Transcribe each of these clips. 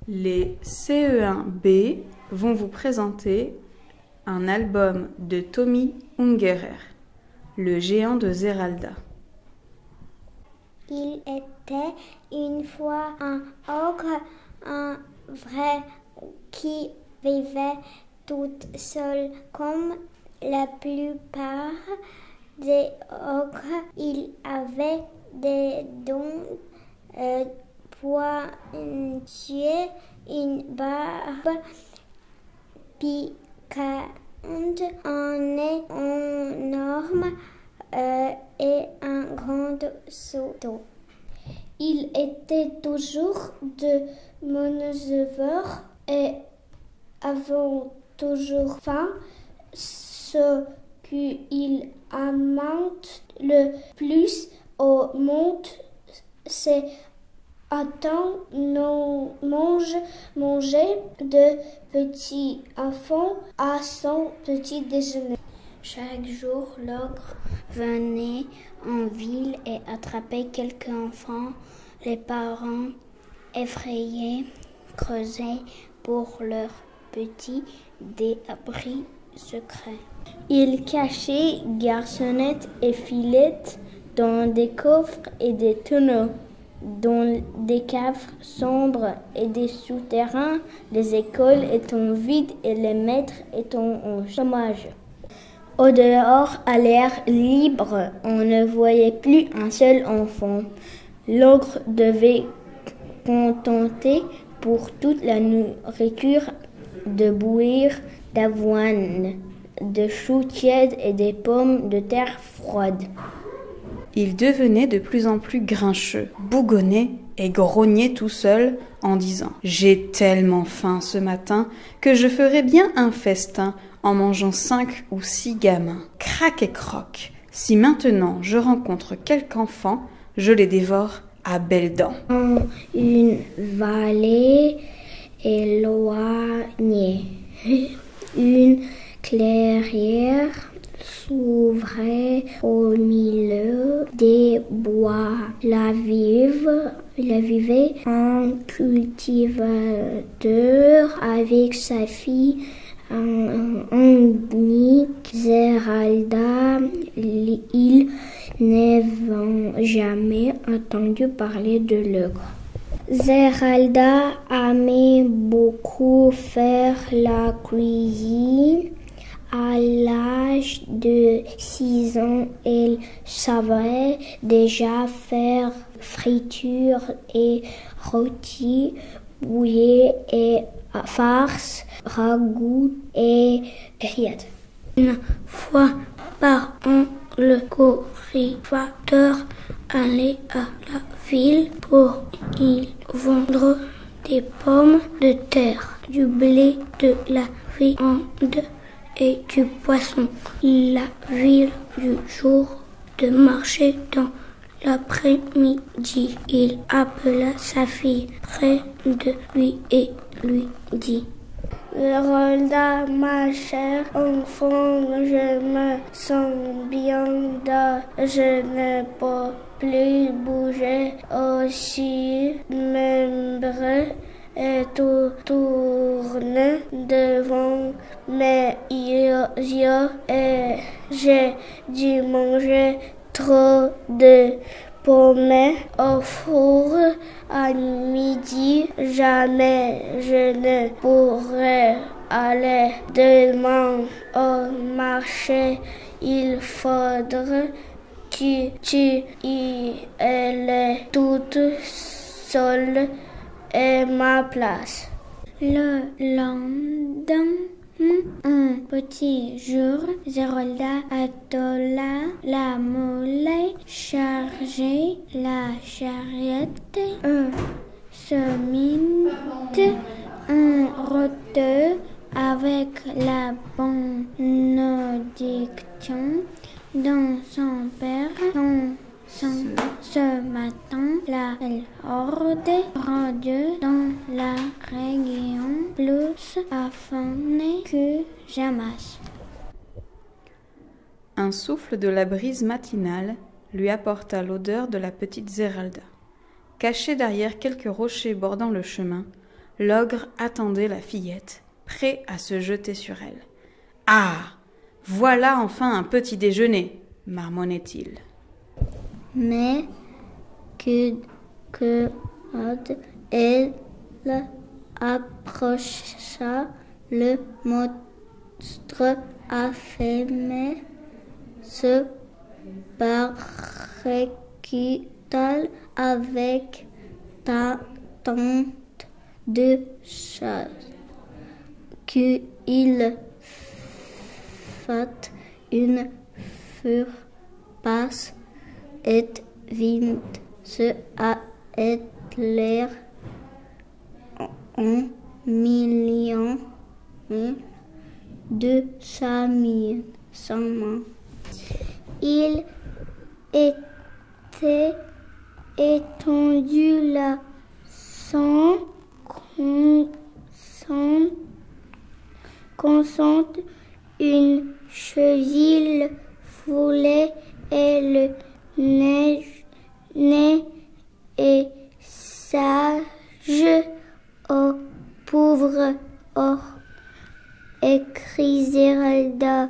Les CE1B vont vous présenter un album de Tommy Ungerer, le géant de Zeralda. Il était une fois un ogre, un vrai, qui vivait tout seul comme la plupart des ogres. Il avait des dents pointues, une barbe piquante, un nez énorme et un grand seau. Il était toujours de mauvaise humeur et avait toujours faim. Ce qu'il aimait le plus au monde, c'est manger de petits enfants à son petit déjeuner. Chaque jour, l'ogre venait en ville et attrapait quelques enfants. Les parents, effrayés, creusaient pour leurs petits des abris secrets. Ils cachaient garçonnettes et fillettes dans des coffres et des tonneaux, dans des caves sombres et des souterrains. Les écoles étant vides et les maîtres étant en chômage. Au dehors, à l'air libre, on ne voyait plus un seul enfant. L'ogre devait contenter pour toute la nourriture de bouillir, d'avoine, de choux tièdes et des pommes de terre froides. Il devenait de plus en plus grincheux, bougonnait et grognait tout seul en disant « J'ai tellement faim ce matin que je ferais bien un festin en mangeant 5 ou 6 gamins. Crac et croc, si maintenant je rencontre quelque enfant, je les dévore à belles dents. » Dans une vallée éloignée, une clairière s'ouvrait au milieu des bois. Là vivait un cultivateur avec sa fille unique, Zeralda. Il n'avait jamais entendu parler de l'ogre. Zeralda aimait beaucoup faire la cuisine. À l'âge de 6 ans, elle savait déjà faire friture et rôti, bouillie et farce, ragoût et rillettes. Une fois par an, le cultivateur allait à la ville pour y vendre des pommes de terre, du blé, de la viande et du poisson. La ville du jour de marché dans l'après-midi. Il appela sa fille près de lui et lui dit: Zeralda, ma chère enfant, je me sens bien, je ne peux plus bouger aussi, membres et tout tourne devant mes yeux et j'ai dû manger trop de pommes au four à midi. Jamais je ne pourrai aller demain au marché. Il faudra que tu y ailles toute seule et ma place. Le lendemain, un petit jour, Zeralda attela la moulée, chargée la charrette, se mit en route avec la bénédiction dans son père. Ce matin, la horde rendue dans la région plus affanée que jamais. Un souffle de la brise matinale lui apporta l'odeur de la petite Zeralda. Cachée derrière quelques rochers bordant le chemin, l'ogre attendait la fillette, prêt à se jeter sur elle. « Ah, voilà enfin un petit déjeuner !» marmonnait-il. Mais que elle approcha, le monstre affamé se barricada avec tant de chasse qu'il fit une passe et vint se atteler en millions de sa main. Il était étendu là, sans consente, une cheville foulée et le nez et sage au pauvre or, écrit Zéralda.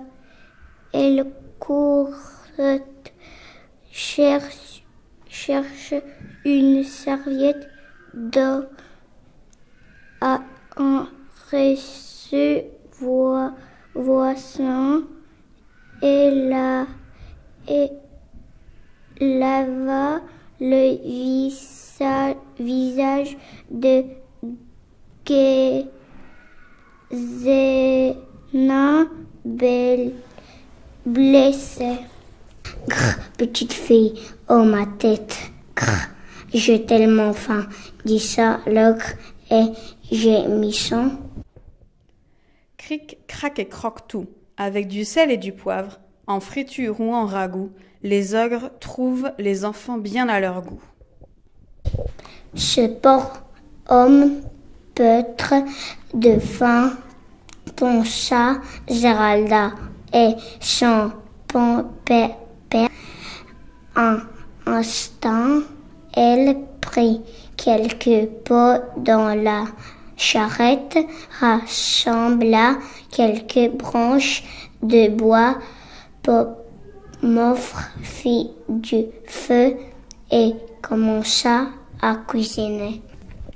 Elle courait, cherche une serviette d'eau à un voisin et lava le visage de Gézéna blessée. Petite fille, oh ma tête, j'ai tellement faim, dit ça l'ogre et gémissant. Cric, crac et croque tout, avec du sel et du poivre, en friture ou en ragoût, les ogres trouvent les enfants bien à leur goût. Ce pauvre homme peutre de faim, pensa Zéralda, et son père. Un instant, elle prit quelques pots dans la charrette, rassembla quelques branches de bois, m'offre, fit du feu et commença à cuisiner.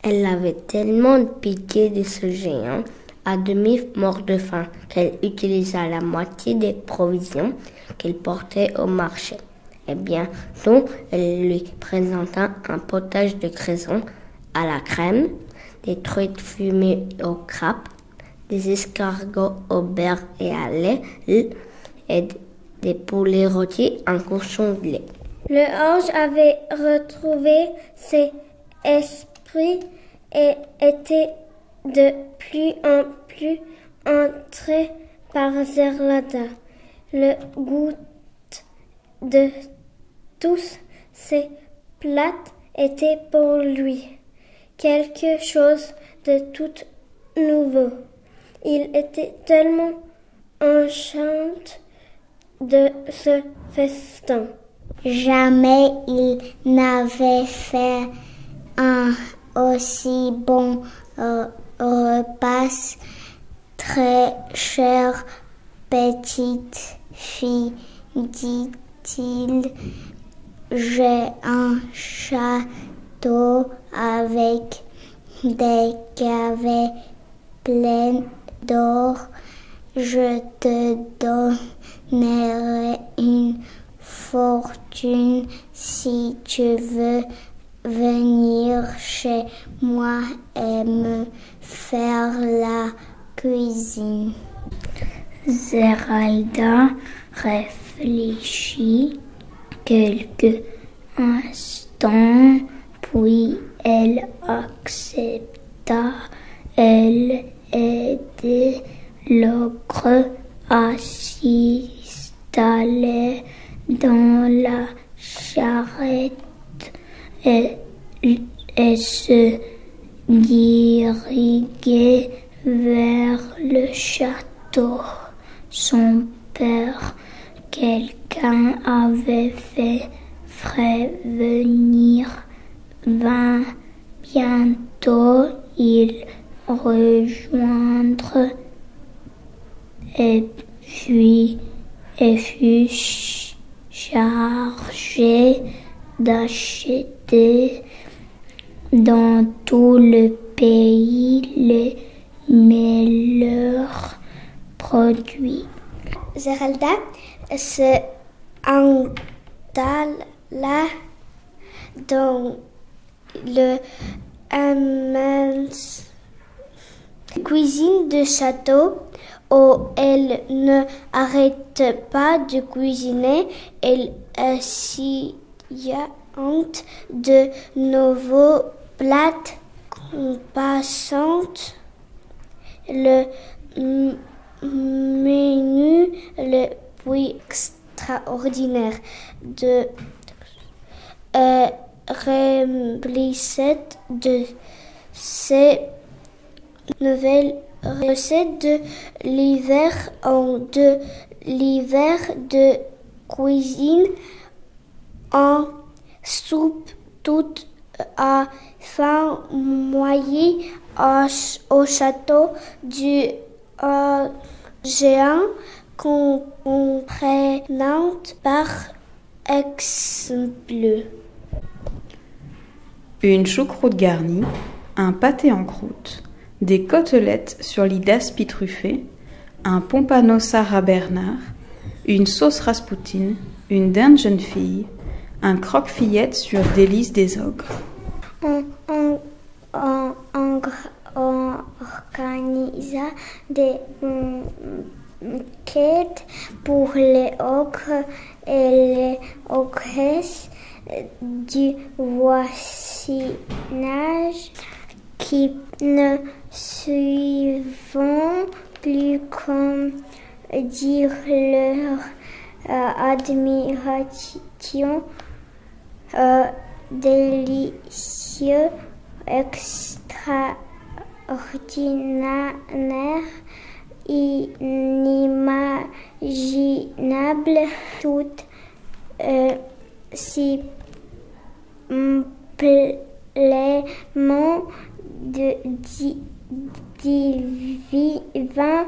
Elle avait tellement pitié de ce géant, à demi mort de faim, qu'elle utilisa la moitié des provisions qu'elle portait au marché. Et bientôt, elle lui présenta un potage de craison à la crème, des truites fumées au crapes, des escargots au beurre et à lait, et des poulets rôtis en cochon de lait. Le ange avait retrouvé ses esprits et était de plus en plus entré par Zéralda. Le goût de tous ces plats était pour lui quelque chose de tout nouveau. Il était tellement enchanté de ce festin. Jamais il n'avait fait un aussi bon repas. Très chère petite fille, dit-il, j'ai un château avec des caves pleines d'or. Je te donnerai une fortune si tu veux venir chez moi et me faire la cuisine. Zéralda réfléchit quelques instants, puis elle accepta. Elle aidait l'ogre à s'installer dans la charrette et se dirigeait vers le château. Son père, quelqu'un avait fait prévenir, vint bientôt. Il rejoindre et fut chargé d'acheter dans tout le pays les meilleurs produits. Zeralda se installa dans le immense cuisine de château où elle ne arrête pas de cuisiner. Elle essayait de nouveaux plats passant le menu le plus extraordinaire de remplissait de ces nouvelles recettes de l'hiver de cuisine en soupe toute à fin moyen au château du géant comprenant par exemple une choucroute garnie, un pâté en croûte, des côtelettes sur lit d'aspi truffé, un pompano Sarah Bernard, une sauce raspoutine, une dinde jeune fille, un croque-fillette sur délices des ogres. On organisa des quêtes pour les ogres et les ogresses du voisinage qui ne suivant plus comme dire leur admiration délicieux, extraordinaire, inimaginable, tout simplement divin,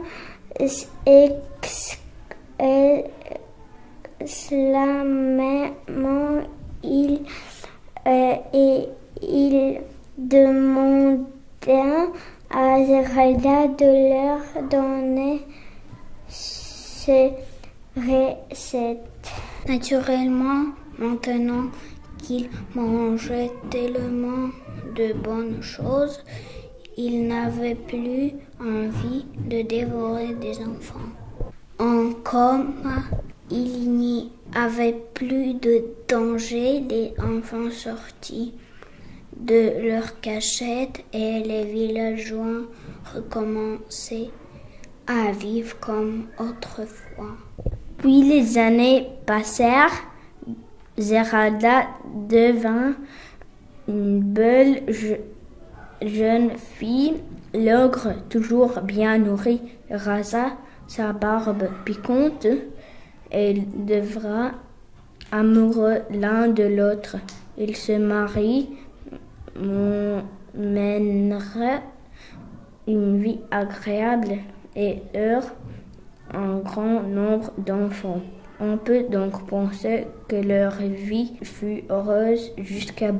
extrêmement il demanda à Zeralda de leur donner ces recettes. Naturellement, maintenant qu'il mangeait tellement de bonnes choses, il n'avait plus envie de dévorer des enfants. Comme il n'y avait plus de danger, les enfants sortis de leur cachette et les villageois recommençaient à vivre comme autrefois. Puis les années passèrent. Zeralda devint une belle jeune fille. L'ogre, toujours bien nourri, rasa sa barbe piquante et devra amoureux l'un de l'autre. Ils se marient, mènera une vie agréable et eurent un grand nombre d'enfants. On peut donc penser que leur vie fut heureuse jusqu'à